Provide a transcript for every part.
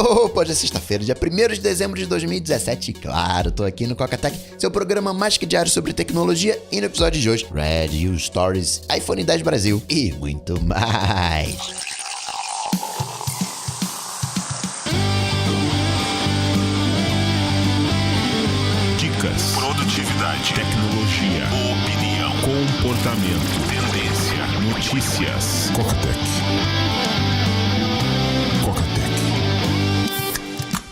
Opa, hoje é sexta-feira, dia 1º de dezembro de 2017 e claro, tô aqui no Coca-Tech, seu programa mais que diário sobre tecnologia e no episódio de hoje, Red News Stories, iPhone 10 Brasil e muito mais. Dicas, produtividade, tecnologia, opinião, comportamento, tendência, notícias.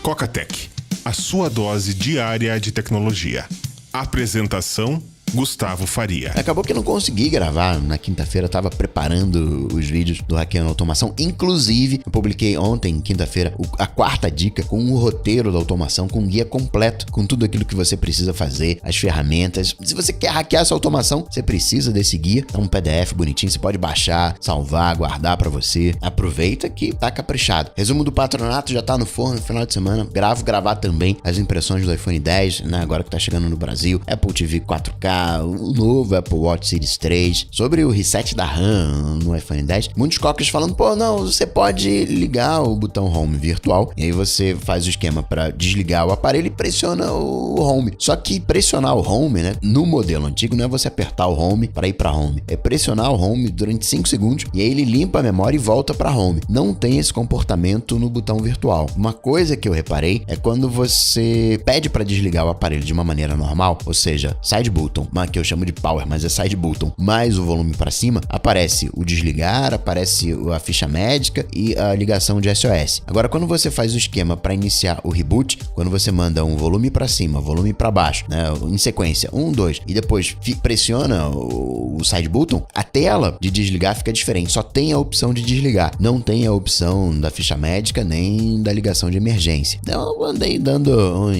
Coca-Tech, a sua dose diária de tecnologia. Apresentação: Gustavo Faria. Acabou que eu não consegui gravar na quinta-feira, eu tava preparando os vídeos do Hackeando Automação. Inclusive, eu publiquei ontem, quinta-feira, a quarta dica com o roteiro da automação, com um guia completo, com tudo aquilo que você precisa fazer, as ferramentas. Se você quer hackear essa automação, você precisa desse guia. É um PDF bonitinho, você pode baixar, salvar, guardar pra você. Aproveita que tá caprichado. Resumo do patronato já tá no forno no final de semana. Gravar também as impressões do iPhone 10, né? Agora que tá chegando no Brasil. Apple TV 4K, o novo Apple Watch Series 3, sobre o reset da RAM no iPhone 10, muitos cocas falando, não, você pode ligar o botão Home virtual, e aí você faz o esquema para desligar o aparelho e pressiona o Home. Só que pressionar o Home, né, no modelo antigo, não é você apertar o Home para ir para Home, é pressionar o Home durante 5 segundos, e aí ele limpa a memória e volta para Home. Não tem esse comportamento no botão virtual. Uma coisa que eu reparei é quando você pede para desligar o aparelho de uma maneira normal, ou seja, side button, que eu chamo de power, mas é side button, mais o volume para cima, aparece o desligar, aparece a ficha médica e a ligação de SOS. Agora, quando você faz o esquema para iniciar o reboot, quando você manda um volume para cima, volume para baixo, né, em sequência, 1, 2, e depois pressiona o side button, a tela de desligar fica diferente, só tem a opção de desligar, não tem a opção da ficha médica nem da ligação de emergência. Então, eu andei dando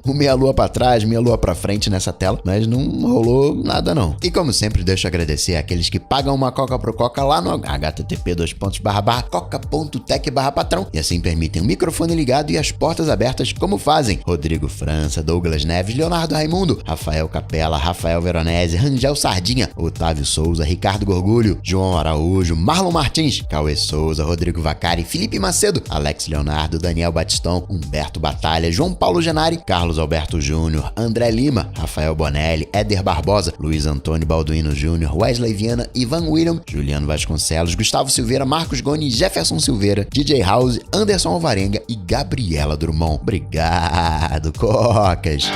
meia lua para trás, meia lua para frente nessa tela, mas não rolou nada não. E como sempre, deixo agradecer àqueles que pagam uma Coca pro Coca lá no http://coca.tech/patrão e assim permitem o microfone ligado e as portas abertas, como fazem Rodrigo França, Douglas Neves, Leonardo Raimundo, Rafael Capella, Rafael Veronese, Rangel Sardinha, Otávio Souza, Ricardo Gorgulho, João Araújo, Marlon Martins, Cauê Souza, Rodrigo Vacari, Felipe Macedo, Alex Leonardo, Daniel Batistão, Humberto Batalha, João Paulo Genari, Carlos Alberto Júnior, André Lima, Rafael Bonelli, Éder Barbosa, Luiz Antônio Balduino Júnior, Wesley Viana, Ivan William, Juliano Vasconcelos, Gustavo Silveira, Marcos Goni, Jefferson Silveira, DJ House, Anderson Alvarenga e Gabriela Drummond. Obrigado, Cocas!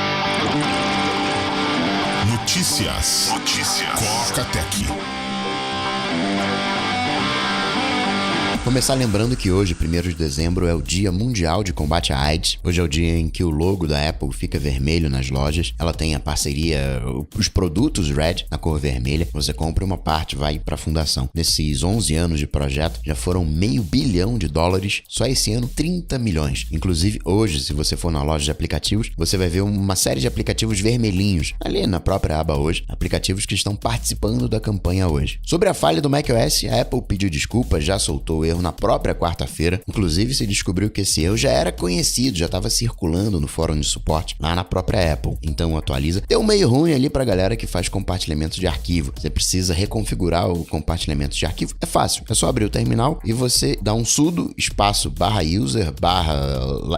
Notícias. Coca-Tech. Começar lembrando que hoje, 1º de dezembro, é o Dia Mundial de Combate à AIDS. Hoje é o dia em que o logo da Apple fica vermelho nas lojas. Ela tem a parceria, os produtos Red na cor vermelha. Você compra uma parte, vai para a fundação. Nesses 11 anos de projeto, já foram $500 bilhão. Só esse ano, 30 milhões. Inclusive, hoje, se você for na loja de aplicativos, você vai ver uma série de aplicativos vermelhinhos. Ali na própria aba hoje, aplicativos que estão participando da campanha hoje. Sobre a falha do macOS, a Apple pediu desculpas, já soltou o erro na própria quarta-feira. Inclusive, se descobriu que esse erro já era conhecido, já estava circulando no fórum de suporte lá na própria Apple. Então, atualiza. Deu meio ruim ali pra galera que faz compartilhamento de arquivo. Você precisa reconfigurar o compartilhamento de arquivo. É fácil. É só abrir o terminal e você dá um sudo espaço /user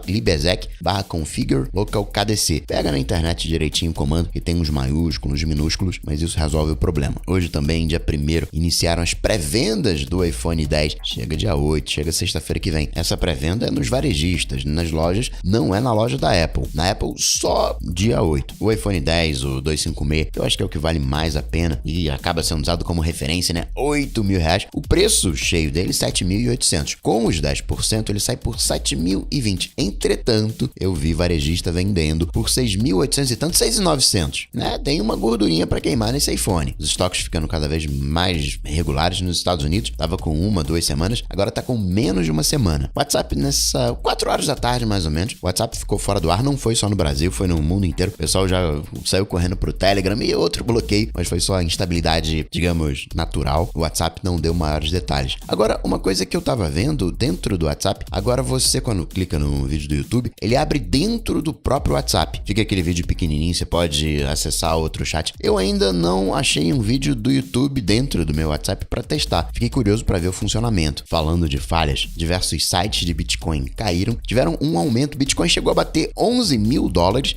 /libexec /configure local KDC. Pega na internet direitinho o comando, que tem uns maiúsculos, minúsculos, mas isso resolve o problema. Hoje também, dia 1º, iniciaram as pré-vendas do iPhone 10. Chega dia 8, chega sexta-feira que vem. Essa pré-venda é nos varejistas, nas lojas, não é na loja da Apple. Na Apple, só dia 8. O iPhone 10, o 256, eu acho que é o que vale mais a pena e acaba sendo usado como referência, né? R$8.000. O preço cheio dele, 7.800. Com os 10%, ele sai por 7.020. Entretanto, eu vi varejista vendendo por 6.800 e tanto, 6.900, né? Tem uma gordurinha para queimar nesse iPhone. Os estoques ficando cada vez mais regulares nos Estados Unidos. Tava com 1, 2 semanas, agora tá com menos de uma semana. WhatsApp nessa 4 horas da tarde, mais ou menos. O WhatsApp ficou fora do ar, não foi só no Brasil, foi no mundo inteiro. O pessoal já saiu correndo pro Telegram e outro bloqueio, mas foi só a instabilidade, digamos, natural. O WhatsApp não deu maiores detalhes. Agora, uma coisa que eu tava vendo dentro do WhatsApp, agora você, quando clica no vídeo do YouTube, ele abre dentro do próprio WhatsApp. Fica aquele vídeo pequenininho, você pode acessar outro chat. Eu ainda não achei um vídeo do YouTube dentro do meu WhatsApp para testar. Fiquei curioso para ver o funcionamento. falando de falhas, diversos sites de Bitcoin caíram, tiveram um aumento. Bitcoin chegou a bater $11 mil,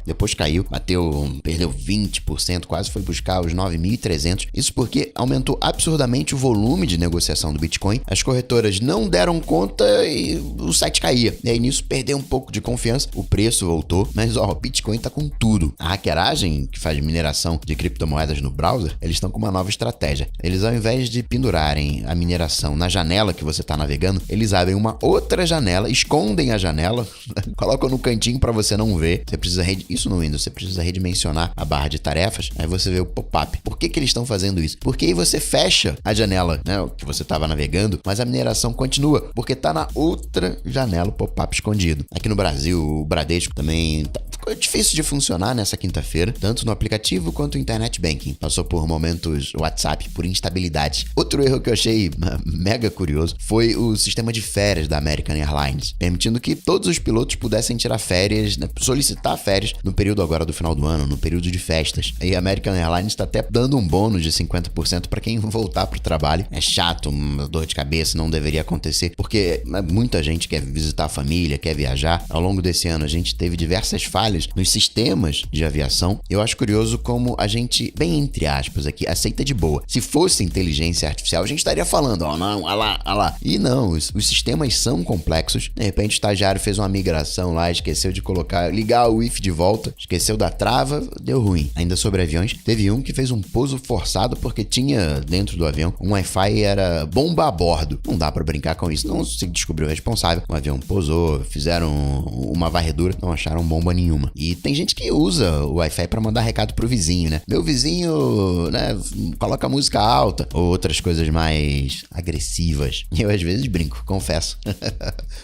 depois caiu, perdeu 20%, quase foi buscar os 9.300. Isso porque aumentou absurdamente o volume de negociação do Bitcoin. As corretoras não deram conta e o site caía. E aí nisso perdeu um pouco de confiança, o preço voltou, mas o Bitcoin tá com tudo. A hackeragem, que faz mineração de criptomoedas no browser, eles estão com uma nova estratégia. Eles, ao invés de pendurarem a mineração na janela que você tá navegando, eles abrem uma outra janela, escondem a janela, colocam no cantinho para você não ver. Você precisa isso no Windows, você precisa redimensionar a barra de tarefas, aí você vê o pop-up. Por que eles estão fazendo isso? Porque aí você fecha a janela, né, que você estava navegando, mas a mineração continua, porque tá na outra janela o pop-up escondido. Aqui no Brasil, o Bradesco também ficou difícil de funcionar nessa quinta-feira, tanto no aplicativo quanto no Internet Banking. Passou por momentos WhatsApp, por instabilidade. Outro erro que eu achei mega curioso foi o sistema de férias da American Airlines, permitindo que todos os pilotos pudessem tirar férias, né, solicitar férias no período agora do final do ano, no período de festas. E a American Airlines está até dando um bônus de 50% para quem voltar pro trabalho. É chato, uma dor de cabeça, não deveria acontecer, porque muita gente quer visitar a família, quer viajar. Ao longo desse ano a gente teve diversas falhas nos sistemas de aviação. Eu acho curioso como a gente, bem entre aspas aqui, aceita de boa. Se fosse inteligência artificial, a gente estaria falando, não, lá. E não, os sistemas são complexos. De repente o estagiário fez uma migração lá, esqueceu de ligar o Wi-Fi de volta, esqueceu da trava, deu ruim. Ainda sobre aviões, teve um que fez um pouso forçado porque tinha dentro do avião um Wi-Fi, era bomba a bordo. Não dá pra brincar com isso, não se descobriu o responsável. O avião pousou, fizeram uma varredura, não acharam bomba nenhuma. E tem gente que usa o Wi-Fi pra mandar recado pro vizinho, né? Meu vizinho, né, coloca música alta, ou outras coisas mais agressivas. Eu às vezes brinco, confesso,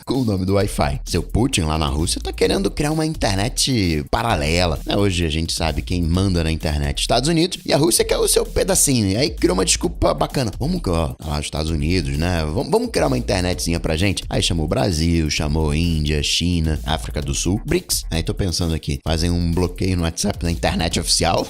com o nome do Wi-Fi. Seu Putin lá na Rússia tá querendo criar uma internet paralela. Hoje a gente sabe quem manda na internet, Estados Unidos, e a Rússia quer o seu pedacinho. E aí criou uma desculpa bacana. Vamos lá, os Estados Unidos, né? Vamos criar uma internetzinha pra gente. Aí chamou o Brasil, chamou Índia, China, África do Sul, BRICS. Aí tô pensando aqui, fazem um bloqueio no WhatsApp na internet oficial,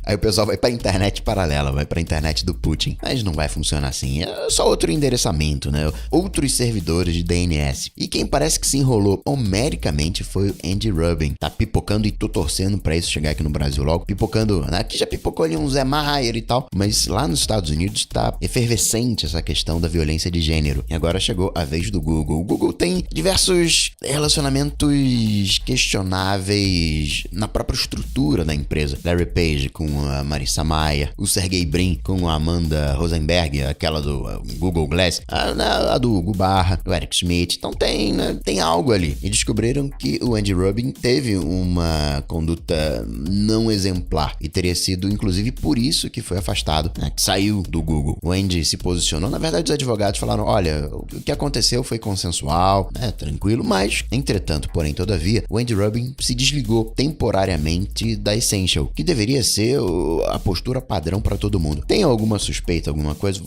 aí o pessoal vai pra internet paralela, vai pra internet do Putin. Mas não vai funcionar assim, é só outro endereçamento, né? Outros servidores de DNS. E quem parece que se enrolou homericamente foi o Andy Rubin. Tá pipocando e tô torcendo pra isso chegar aqui no Brasil logo. Pipocando, né? Aqui já pipocou ali um Zé Maier e tal, mas lá nos Estados Unidos tá efervescente essa questão da violência de gênero. E agora chegou a vez do Google. O Google tem diversos relacionamentos questionáveis na própria estrutura da empresa. Larry Page com a Marissa Mayer, o Sergey Brin com a Amanda Rosenberg, aquela do Google Glass, a do Hugo Barra, o Eric Schmidt. Então tem algo ali. E descobriram que o Andy Rubin teve uma conduta não exemplar e teria sido, inclusive, por isso que foi afastado, né, que saiu do Google. O Andy se posicionou. Na verdade, os advogados falaram, olha, o que aconteceu foi consensual, né, tranquilo, mas, entretanto, porém, todavia, o Andy Rubin se desligou temporariamente da Essential, que deveria ser a postura padrão para todo mundo. Tem alguma suspeita, alguma coisa?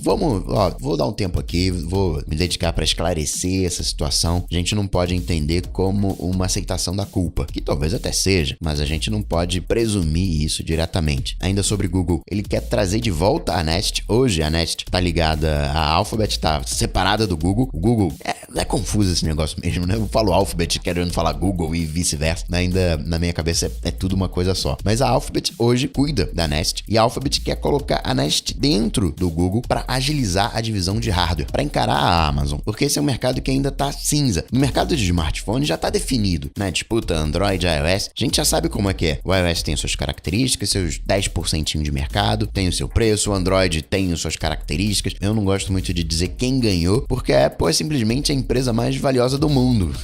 Vou dar um tempo aqui, vou me dedicar para esclarecer essa situação. A gente não pode entender como uma aceitação da culpa, que talvez até seja, mas a gente não pode presumir isso diretamente. Ainda sobre Google, ele quer trazer de volta a Nest. Hoje a Nest tá ligada à Alphabet, tá separada do Google. O Google é confuso esse negócio mesmo, né? Eu falo Alphabet querendo falar Google e vice-versa. Ainda na minha cabeça é tudo uma coisa só. Mas a Alphabet hoje cuida da Nest e a Alphabet quer colocar a Nest dentro do Google para agilizar a divisão de hardware, para encarar a Amazon, porque esse é um mercado que ainda tá cinza. No mercado de smartphone já tá definido, né? Disputa Android e iOS. A gente já sabe como é que é. O iOS tem suas características, seus 10% de mercado, tem o seu preço, o Android tem suas características. Eu não gosto muito de dizer quem ganhou, porque a Apple é simplesmente a empresa mais valiosa do mundo.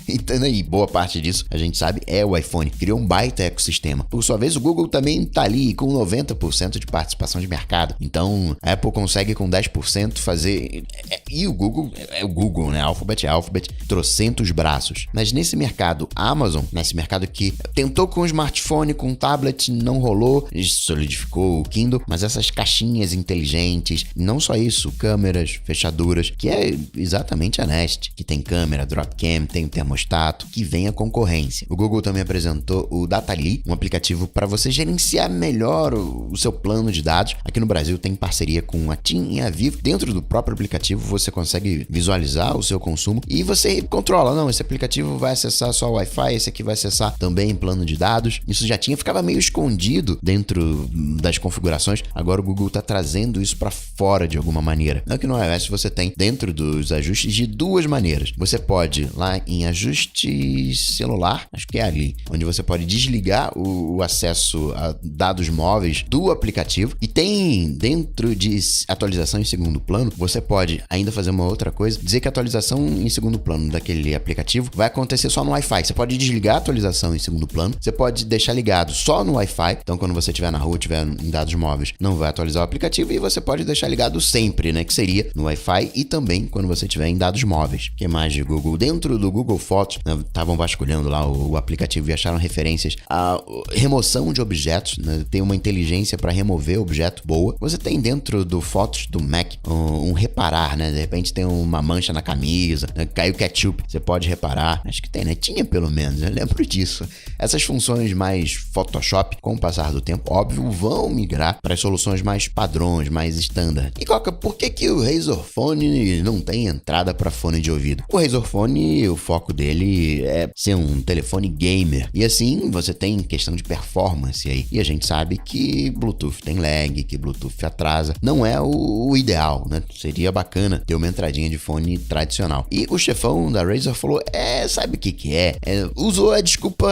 Então, aí, boa parte disso, a gente sabe, é o iPhone. Criou um baita ecossistema. Por sua vez, o Google também tá ali com 90% de participação de mercado. Então, a Apple consegue com 10% fazer... E o Google é o Google, né? A Alphabet é a Alphabet, trocentos braços. Mas nesse mercado Amazon, nesse mercado que tentou com o smartphone, com o tablet, não rolou, solidificou o Kindle, mas essas caixinhas inteligentes, não só isso, câmeras, fechaduras, que é exatamente a Nest, que tem câmera, Dropcam, tem o termostato, que vem a concorrência. O Google também apresentou o Datali, um aplicativo para você gerenciar melhor o seu plano de dados. Aqui no Brasil tem parceria com a TIM e a Vivo. Dentro do próprio aplicativo você consegue visualizar o seu consumo e você controla, não, esse aplicativo vai acessar só o Wi-Fi, esse aqui vai acessar também plano de dados. Isso já ficava meio escondido dentro das configurações. Agora o Google está trazendo isso para fora de alguma maneira. Não que no iOS você tem dentro dos ajustes de duas maneiras. Você pode lá em ajustes celular, acho que é ali, onde você pode desligar o acesso a dados móveis do aplicativo, e tem dentro de atualização em segundo plano, você pode ainda fazer uma outra coisa, dizer que a atualização em segundo plano daquele aplicativo vai acontecer só no Wi-Fi. Você pode desligar a atualização em segundo plano, você pode deixar ligado só no Wi-Fi, então quando você estiver na rua, estiver em dados móveis, não vai atualizar o aplicativo, e você pode deixar ligado sempre, né, que seria no Wi-Fi e também quando você estiver em dados móveis. O que mais de Google? Dentro do Google Fotos, estavam vasculhando lá o aplicativo e acharam referências à remoção de objetos, né? Tem uma inteligência para remover objeto boa. Você tem dentro do Fotos do Mac um reparar, né? De repente tem uma mancha na camisa, né? Caiu ketchup, você pode reparar. Acho que tem, né? Tinha pelo menos, eu lembro disso. Essas funções mais Photoshop, com o passar do tempo, óbvio, vão migrar para as soluções mais padrões, mais standard. E Coca, por que o Razer Phone não tem entrada para fone de ouvido? O Razer Phone, o foco dele é ser um telefone gamer. E assim, você tem questão de performance aí. E a gente sabe que Bluetooth tem lag, que Bluetooth atrasa. Não é o ideal, né? Seria bacana ter uma entradinha de fone tradicional. E o chefão da Razer falou, sabe o que é? Usou a desculpa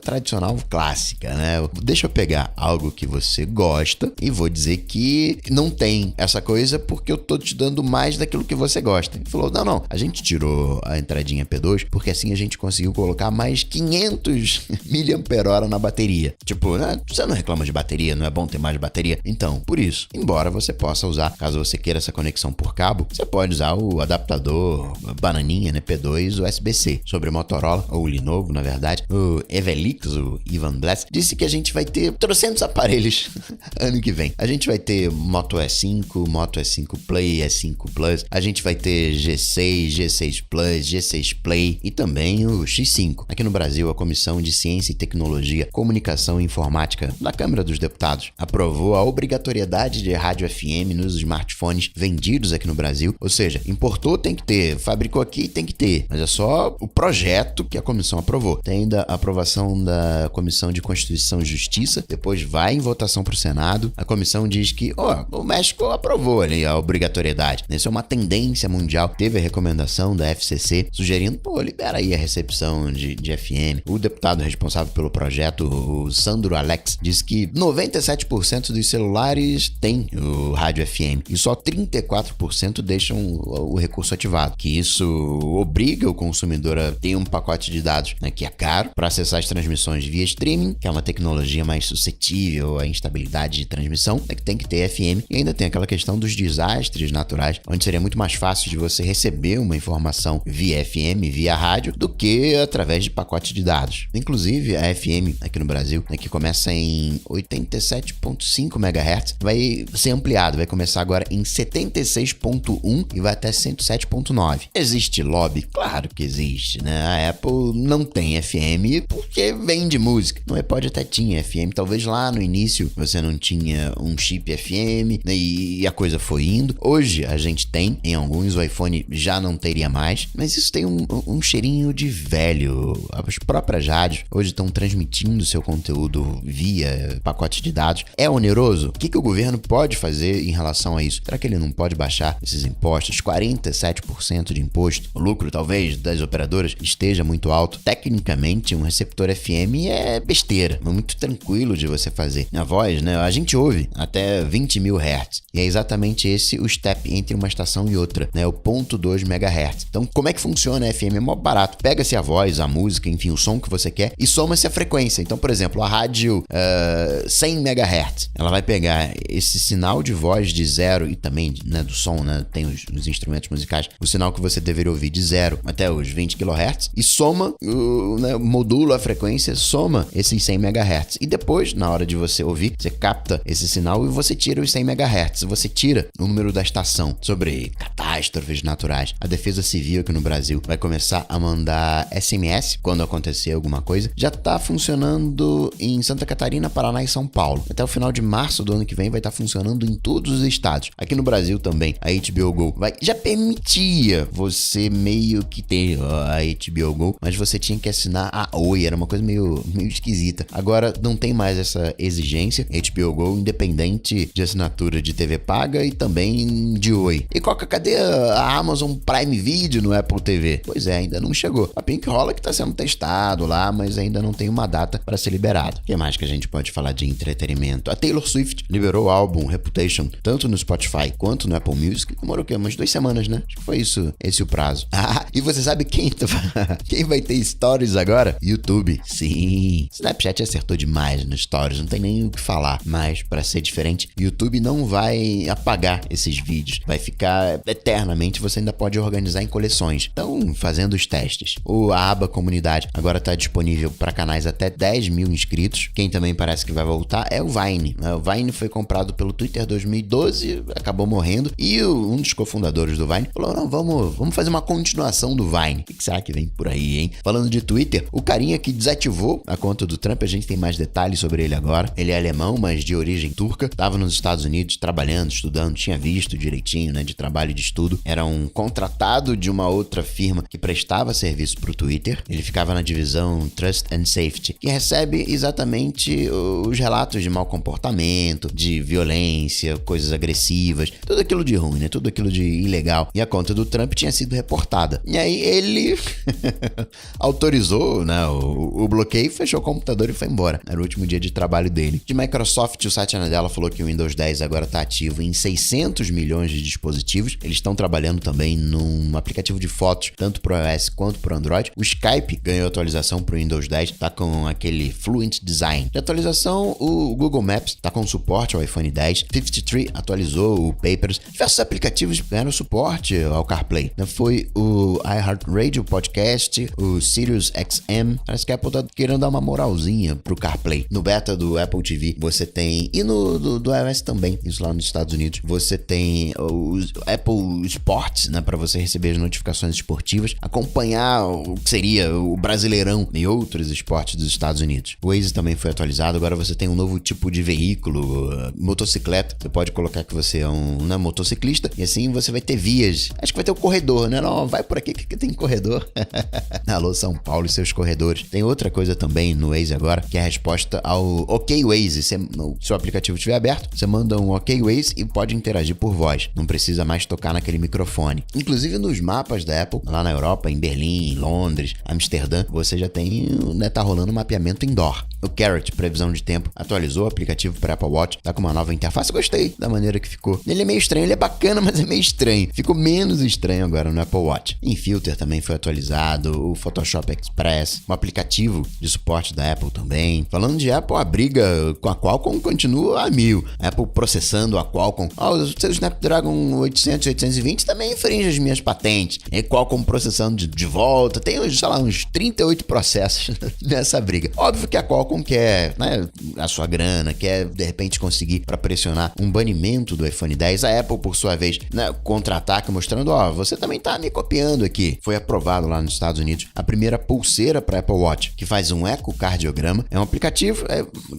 tradicional clássica, né? Deixa eu pegar algo que você gosta e vou dizer que não tem essa coisa porque eu tô te dando mais daquilo que você gosta. Ele falou, não, a gente tirou a entradinha P2 porque assim a gente conseguiu colocar mais 500 mAh na bateria. Tipo, né? Você não reclama de bateria, não é bom ter mais bateria? Então, por isso, embora você possa usar, caso você queira essa conexão por cabo, você pode usar o adaptador bananinha, né? P2 USB-C. Sobre o Motorola, ou o Lenovo, na verdade, o Evelix, o Ivan Bless, disse que a gente vai ter 300 aparelhos ano que vem. A gente vai ter Moto E5, Moto E5 Play, E5 Plus, a gente vai ter G6, G6 Plus, G6 Play e também o X5. Aqui no Brasil, a Comissão de Ciência e Tecnologia, Comunicação e Informática da Câmara dos Deputados aprovou a obrigatoriedade de rádio FM nos smartphones vendidos aqui no Brasil, ou seja, importou tem que ter, fabricou aqui tem que ter, mas é só o projeto que a comissão aprovou. Tem ainda a aprovação da Comissão de Constituição e Justiça, depois vai em votação para o Senado, a comissão diz que o México aprovou ali a obrigatoriedade. Isso é uma tendência mundial. Teve a recomendação da FCC sugerindo, libera aí a recepção de FM. O deputado responsável pelo projeto, o Sandro Alex, disse que 97% dos celulares tem o rádio FM e só 34% deixam o recurso ativado, que isso obriga o consumidor a ter um pacote de dados, né, que é caro para acessar as transmissões via streaming, que é uma tecnologia mais suscetível à instabilidade de transmissão, que tem que ter FM. E ainda tem aquela questão dos desastres naturais, onde seria muito mais fácil de você receber uma informação via FM, via rádio, do que através de pacote de dados. Inclusive, a FM aqui no Brasil, né, que começa em 87.5 MHz, vai ser ampliado, vai começar agora em 76.1 e vai até 107.9. Existe lobby? Claro que existe, né? A Apple não tem FM porque vende música. No iPod até tinha FM, talvez lá no início você não tinha um chip FM, né, e a coisa foi indo. Hoje a gente tem, em alguns o iPhone já não teria mais, mas isso tem um cheirinho de velho. As próprias rádios hoje estão transmitindo seu conteúdo via pacote de dados. É oneroso? O que o governo pode fazer em relação a isso? Será que ele não pode baixar esses impostos? 47% de imposto. O lucro, talvez, das operadoras esteja muito alto. Tecnicamente, um receptor FM é besteira, é muito tranquilo de você fazer. A voz, né? A gente ouve até 20 mil Hz. E é exatamente esse o step entre uma estação e outra, né? O 0.2 MHz. Então, como é que funciona a FM? É mó barato. Pega-se a voz, a música, enfim, o som que você quer e soma-se a frequência. Então, por exemplo, a rádio 100 MHz, ela vai pegar esse sinal de voz de 0 e também, né, do som, né? Tem os instrumentos musicais, o sinal que você deveria ouvir de 0 até os 20 kHz e soma, né, modula a frequência, soma esses 100 MHz. E depois, na hora de você ouvir, você capta esse sinal e você tira os 100 MHz. Você tira o número da estação. Sobre catástrofes naturais, a Defesa Civil aqui no Brasil vai começar a mandar SMS quando acontecer alguma coisa, já tá funcionando em Santa Catarina, Paraná e São Paulo. Até o final de março do ano que vem vai estar funcionando em todos os estados. Aqui no Brasil também, a HBO Go já permitia você meio que ter a HBO Go, mas você tinha que assinar a Oi, era uma coisa meio esquisita. Agora não tem mais essa exigência, HBO Go independente de assinatura de TV paga e também de Oi. E Coca, cadê a Amazon Prime Video no Apple TV? Pois é, ainda não chegou. A Pink rola que tá sendo testado lá, mas ainda não tem uma data para ser liberado. O que mais que a gente pode falar de entretenimento? A Taylor Swift liberou o álbum Reputation, tanto no Spotify quanto no Apple Music. Demorou o quê? Umas 2 semanas, né? Acho que foi esse o prazo. Ah, e você sabe quem vai ter stories agora? YouTube. Sim. Snapchat acertou demais nos stories, não tem nem o que falar. Mas, para ser diferente, YouTube não vai apagar esses vídeos. Vai ficar eternamente, você ainda pode organizar em coleções. Então, fazendo os testes. A aba comunidade agora está disponível para canais até 10 mil inscritos. Quem também parece que vai voltar é o Vine. O Vine foi comprado pelo Twitter em 2012, acabou morrendo. E um dos cofundadores do Vine falou, não, vamos fazer uma continuação do Vine. O que será que vem por aí, hein? Falando de Twitter, o carinha que desativou a conta do Trump, a gente tem mais detalhes sobre ele agora. Ele é alemão, mas de origem turca. Estava nos Estados Unidos trabalhando, estudando, tinha visto direitinho, né, de trabalho e de estudo. Era um contratado de uma outra firma que prestava serviço para o Twitter. Ele ficava na divisão Trust and Safety, que recebe exatamente os relatos de mau comportamento, de violência, coisas agressivas, tudo aquilo de ruim, né? Tudo aquilo de ilegal. E a conta do Trump tinha sido reportada. E aí ele autorizou, né, o bloqueio, fechou o computador e foi embora. Era o último dia de trabalho dele. De Microsoft, o Satya Nadella falou que o Windows 10 agora está ativo em 600 milhões de dispositivos. Eles estão trabalhando também num aplicativo de fotos, tanto para o iOS quanto para o Android. O Skype ganhou atualização para o Windows 10, tá com aquele Fluent Design. De atualização, o Google Maps tá com suporte ao iPhone 10. 53 atualizou o Papers. Diversos aplicativos ganharam suporte ao CarPlay. Foi o iHeartRadio Podcast, o Sirius XM. Parece que a Apple tá querendo dar uma moralzinha pro CarPlay. No beta do Apple TV você tem, e no do iOS também, isso lá nos Estados Unidos, você tem o Apple Sports, né, para você receber as notificações esportivas, acompanhar o que seria o Brasileirão e outros esportes dos Estados Unidos. O Waze também foi atualizado, agora você tem um novo tipo de veículo, motocicleta. Você pode colocar que você é um motociclista e assim você vai ter vias. Acho que vai ter o corredor, né? Não, vai por aqui que tem corredor. Alô, São Paulo e seus corredores. Tem outra coisa também no Waze agora, que é a resposta ao OK Waze. Se o aplicativo estiver aberto, você manda um OK Waze e pode interagir por voz. Não precisa mais tocar naquele microfone. Inclusive nos mapas da Apple, lá na Europa, em Berlim, em Londres, Amsterdã, você já tem, né, tá rolando um mapeamento indoor. O Carrot, previsão de tempo, atualizou o aplicativo para Apple Watch, tá com uma nova interface. Gostei da maneira que ficou. Ele é meio estranho, ele é bacana, mas é meio estranho. Ficou menos estranho agora no Apple Watch. InFilter também foi atualizado, o Photoshop Express, o aplicativo de suporte da Apple também. Falando de Apple, a briga com a Qualcomm continua a mil. A Apple processando a Qualcomm. O seu Snapdragon 800 e 820 também infringe as minhas patentes. E Qualcomm processando de volta. Tem, sei lá, uns 38 processos nessa briga. Óbvio que a Qualcomm quer, né, a sua grana, quer de repente conseguir para pressionar um banimento do iPhone 10. A Apple, por sua vez, né, contra-ataque mostrando, você também tá me copiando aqui. Foi aprovado lá nos Estados Unidos a primeira pulseira para Apple Watch, que faz um ecocardiograma. É um aplicativo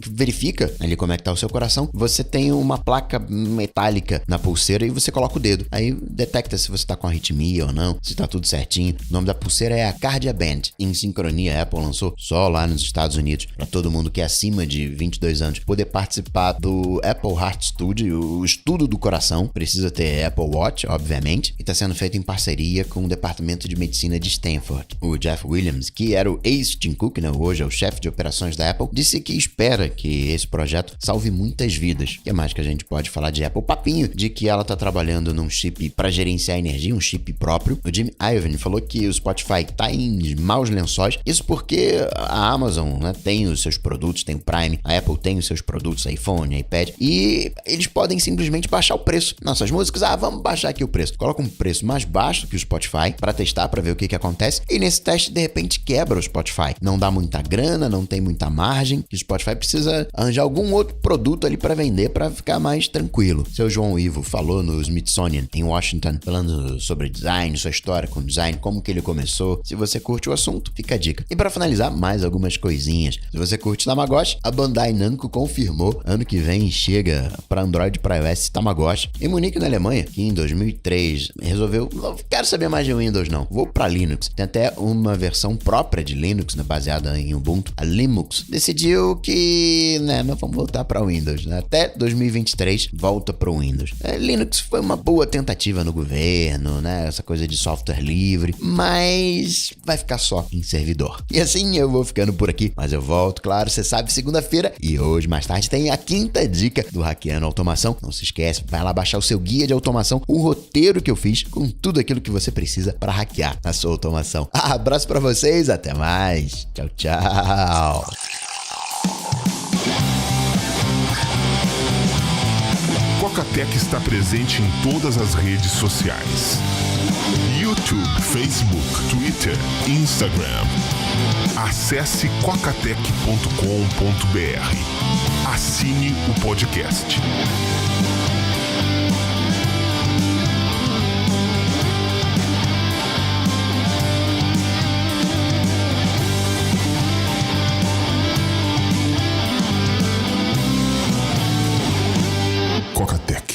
que verifica ali como é que tá o seu coração. Você tem uma placa metálica na pulseira e você coloca o dedo. Aí detecta se você tá com arritmia ou não, se tá tudo certinho. O nome da pulseira é a Cardia Band. Em sincronia, a Apple lançou só lá nos Estados Unidos para todo mundo que é acima de 22 anos poder participar do Apple Heart Study, o estudo do coração. Precisa ter Apple Watch, obviamente, e está sendo feito em parceria com o Departamento de Medicina de Stanford. O Jeff Williams, que era o ex-Tim Cook, né, hoje é o chefe de operações da Apple, disse que espera que esse projeto salve muitas vidas. O que mais que a gente pode falar de Apple? O papinho de que ela está trabalhando num chip para gerenciar a energia, um chip próprio. O Jim Iovine falou que o Spotify está em maus lençóis. Isso porque a Amazon, né, tem os seus produtos, tem o Prime, a Apple tem os seus produtos, iPhone, iPad, e eles podem simplesmente baixar o preço. Nossas músicas, vamos baixar aqui o preço. Coloca um preço mais baixo que o Spotify para testar, para ver o que acontece, e nesse teste, de repente, quebra o Spotify. Não dá muita grana, não tem muita margem, e o Spotify precisa arranjar algum outro produto ali para vender, para ficar mais tranquilo. Seu João Ivo falou no Smithsonian, em Washington, falando sobre design, sua história com design, como que ele começou. Se você curte o assunto, fica a dica. E para finalizar, mais algumas coisinhas. Se você curte Tamagotchi, a Bandai Namco confirmou ano que vem chega para Android e para iOS Tamagotchi. Em Munique, na Alemanha, que em 2003 resolveu, não quero saber mais de Windows não, vou para Linux. Tem até uma versão própria de Linux, né, baseada em Ubuntu. A Linux decidiu que, não vamos voltar para Windows, né? Até 2023 volta para o Windows. Linux foi uma boa tentativa no governo, né? Essa coisa de software livre, mas vai ficar só em servidor. E assim eu vou ficando por aqui, mas eu volto, claro, você sabe, segunda-feira, e hoje mais tarde tem a 5ª dica do Hackeando Automação. Não se esquece, vai lá baixar o seu guia de automação, o roteiro que eu fiz com tudo aquilo que você precisa para hackear a sua automação. Abraço para vocês, até mais. Tchau, tchau. Coca-Tech está presente em todas as redes sociais: YouTube, Facebook, Twitter, Instagram. Acesse cocatec.com.br. Assine o podcast. Coca-Tech.